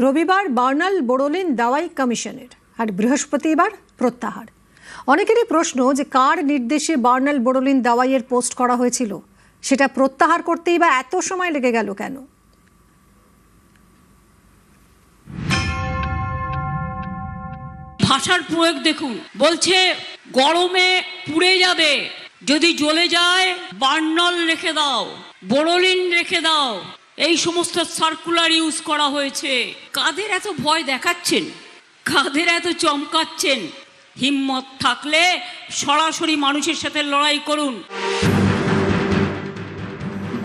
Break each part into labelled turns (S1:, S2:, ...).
S1: রবিবার বার্নাল বোরোলিন দাওয়াই কমিশনের আর বৃহস্পতিবার প্রত্যাহার। অনেকেরই প্রশ্ন যে কার নির্দেশে বার্নাল বোরোলিন দাওয়াইয়ের পোস্ট করা হয়েছিল, সেটা প্রত্যাহার করতেই বা এত সময় লেগে গেল কেন?
S2: ভাষার প্রয়োগ দেখুন, বলছে গরমে পুড়ে যাবে, যদি জ্বলে যায় বার্নাল রেখে দাও, বোরোলিন রেখে দাও, এই সমস্ত সার্কুলার ইউজ করা হয়েছে। কাদের এত ভয় দেখাচ্ছেন, কাদের এত চমকাচ্ছেন? হিম্মত থাকলে সরাসরি মানুষের সাথে লড়াই করুন।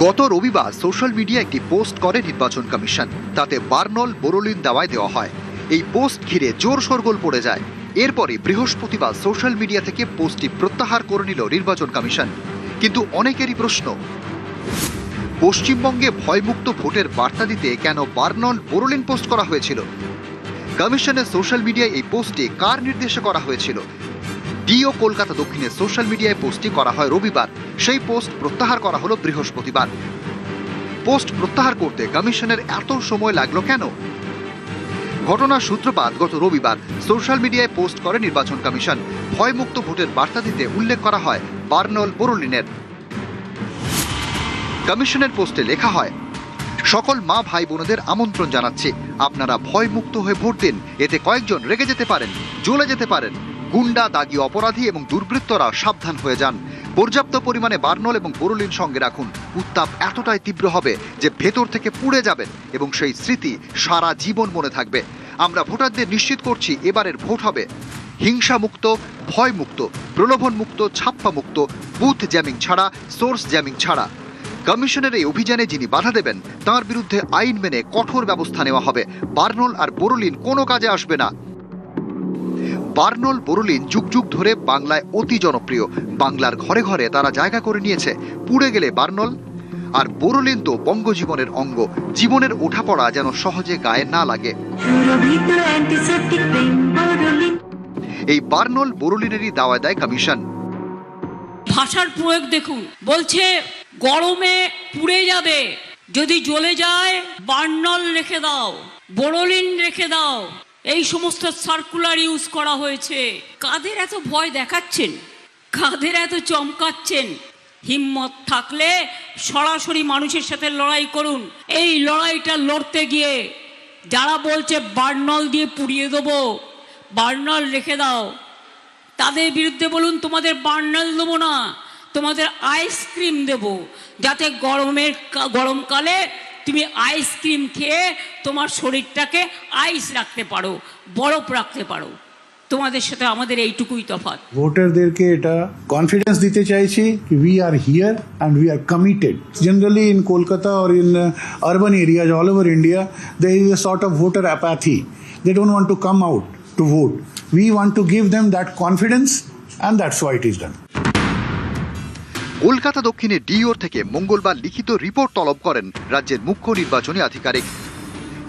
S3: গত রবিবার সোশ্যাল মিডিয়া একটি পোস্ট করে নির্বাচন কমিশন, তাতে বার্নাল বোরোলিন দাওয়াই দেওয়া হয়। এই পোস্ট ঘিরে জোর শোরগোল পড়ে যায়। এরপরে বৃহস্পতিবার সোশ্যাল মিডিয়া থেকে পোস্টটি প্রত্যাহার করে নিল নির্বাচন কমিশন। কিন্তু অনেকেরই প্রশ্ন, পশ্চিমবঙ্গে ভয়মুক্ত ভোটের বার্তা দিতে কেন বার্নাল বোরোলিন পোস্ট করা হয়েছিল? কমিশনের সোশ্যাল মিডিয়ায় এই পোস্টটি কার নির্দেশে করা হয়েছিল? ডিও কলকাতা দক্ষিণের সোশ্যাল মিডিয়ায় পোস্টটি করা হয় রবিবার, সেই পোস্ট প্রত্যাহার করা হলো বৃহস্পতিবার। পোস্ট প্রত্যাহার করতে কমিশনের এত সময় লাগলো কেন? ঘটনার সূত্রপাত গত রবিবার সোশ্যাল মিডিয়ায় পোস্ট করে নির্বাচন কমিশন। ভয়মুক্ত ভোটের বার্তা দিতে উল্লেখ করা হয় বার্নাল বোরোলিনের। কমিশনের পোস্টে লেখা হয়, সকল মা ভাই বোনদের আমন্ত্রণ জানাচ্ছি, আপনারা ভয়মুক্ত হয়ে ভোট দিন। এতে কয়েকজন রেগে যেতে পারেন, জ্বলে যেতে পারেন। গুন্ডা, দাগি, অপরাধী এবং দুর্বৃত্তরা সাবধান হয়ে যান। পর্যাপ্ত পরিমাণে বার্নাল এবং বোরোলিন সঙ্গে রাখুন। উত্তাপ এতটাই তীব্র হবে যে ভেতর থেকে পুড়ে যাবেন এবং সেই স্মৃতি সারা জীবন মনে থাকবে। আমরা ভোটারদের নিশ্চিত করছি, এবারের ভোট হবে হিংসা মুক্ত, ভয় মুক্ত, প্রলোভন মুক্ত, ছাপ্পা মুক্ত, বুথ জ্যামিং ছাড়া, সোর্স জ্যামিং ছাড়া। কমিশনের এই অভিযানে যিনি বাধা দেবেন তার বিরুদ্ধে আইন মেনে কঠোর ব্যবস্থা নেওয়া হবে। বার্নাল আর বোরোলিন কোনো কাজে আসবে না। বার্নাল বোরোলিন যুগ যুগ ধরে বাংলায় অতি জনপ্রিয়। বাংলার ঘরে ঘরে তারা জায়গা করে নিয়েছে। পুড়ে গেলে বার্নাল আর বোরোলিন তো বঙ্গজীবনের অঙ্গ। জীবনের ওঠাপড়া যেন সহজে গায়ে না লাগে। এই বার্নাল বোরোলিনেরই দাওয়ায় দেয় কমিশন।
S2: ভাষার প্রয়োগ দেখুন, বলছে গরমে পুড়ে যাবে, যদি জ্বলে যায় বার্নাল রেখে দাও, বোরোলিন রেখে দাও, এই সমস্ত সার্কুলার ইউজ করা হয়েছে। কাদের এত ভয় দেখাচ্ছেন, কাদের এত চমকাচ্ছেন? হিম্মত থাকলে সরাসরি মানুষের সাথে লড়াই করুন। এই লড়াইটা লড়তে গিয়ে যারা বলছে বার্নাল দিয়ে পুড়িয়ে দেবো, বার্নাল রেখে দাও, তাদের বিরুদ্ধে বলুন, তোমাদের বার্নাল দেবো না, তোমাদের আইসক্রিম দেব, যাতে গরমকালে তুমি আইসক্রিম খেয়ে তোমার শরীরটাকে আইস রাখতে পারো, বরফ রাখতে পারো। তোমাদের সাথে আমাদের এইটুকুই তফাৎ।
S4: ভোটারদেরকে এটা কনফিডেন্স দিতে চাইছি, we are here and we are committed. Generally in Kolkata or in urban areas all over India, there is a sort of voter apathy. They don't want to come out to vote. We want to give them that confidence and that's why it is done.
S3: Kolkata দক্ষিণে ডিওর থেকে মঙ্গলবার লিখিত report তলব করেন রাজ্যের মুখ্য নির্বাচনী আধিকারিক।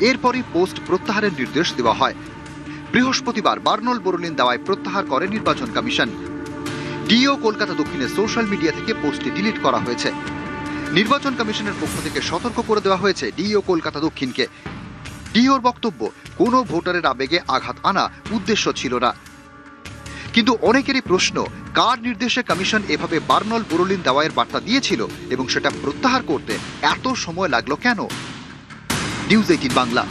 S3: এরপরই পোস্ট প্রত্যাহারের নির্দেশ দেওয়া হয়। বৃহস্পতিবার বার্নাল বোরোলিন দাওয়ায় প্রত্যাহার করে নির্বাচন কমিশন। ডিও কলকাতা দক্ষিণের সোশ্যাল মিডিয়া থেকে পোস্টটি ডিলিট করা হয়েছে। নির্বাচন কমিশনের পক্ষ থেকে সতর্ক করে দেওয়া হয়েছে ডিও কলকাতা দক্ষিণকে। ডিওর বক্তব্য, কোনো ভোটারের আবেগে আঘাত আনা উদ্দেশ্য ছিল না। কিন্তু অনেকেরই প্রশ্ন, কার নির্দেশে কমিশন এভাবে বার্নাল বোরোলিন দাওয়াইয়ের বার্তা দিয়েছিল এবং সেটা প্রত্যাহার করতে এত সময় লাগলো কেন? নিউজ 18 বাংলা।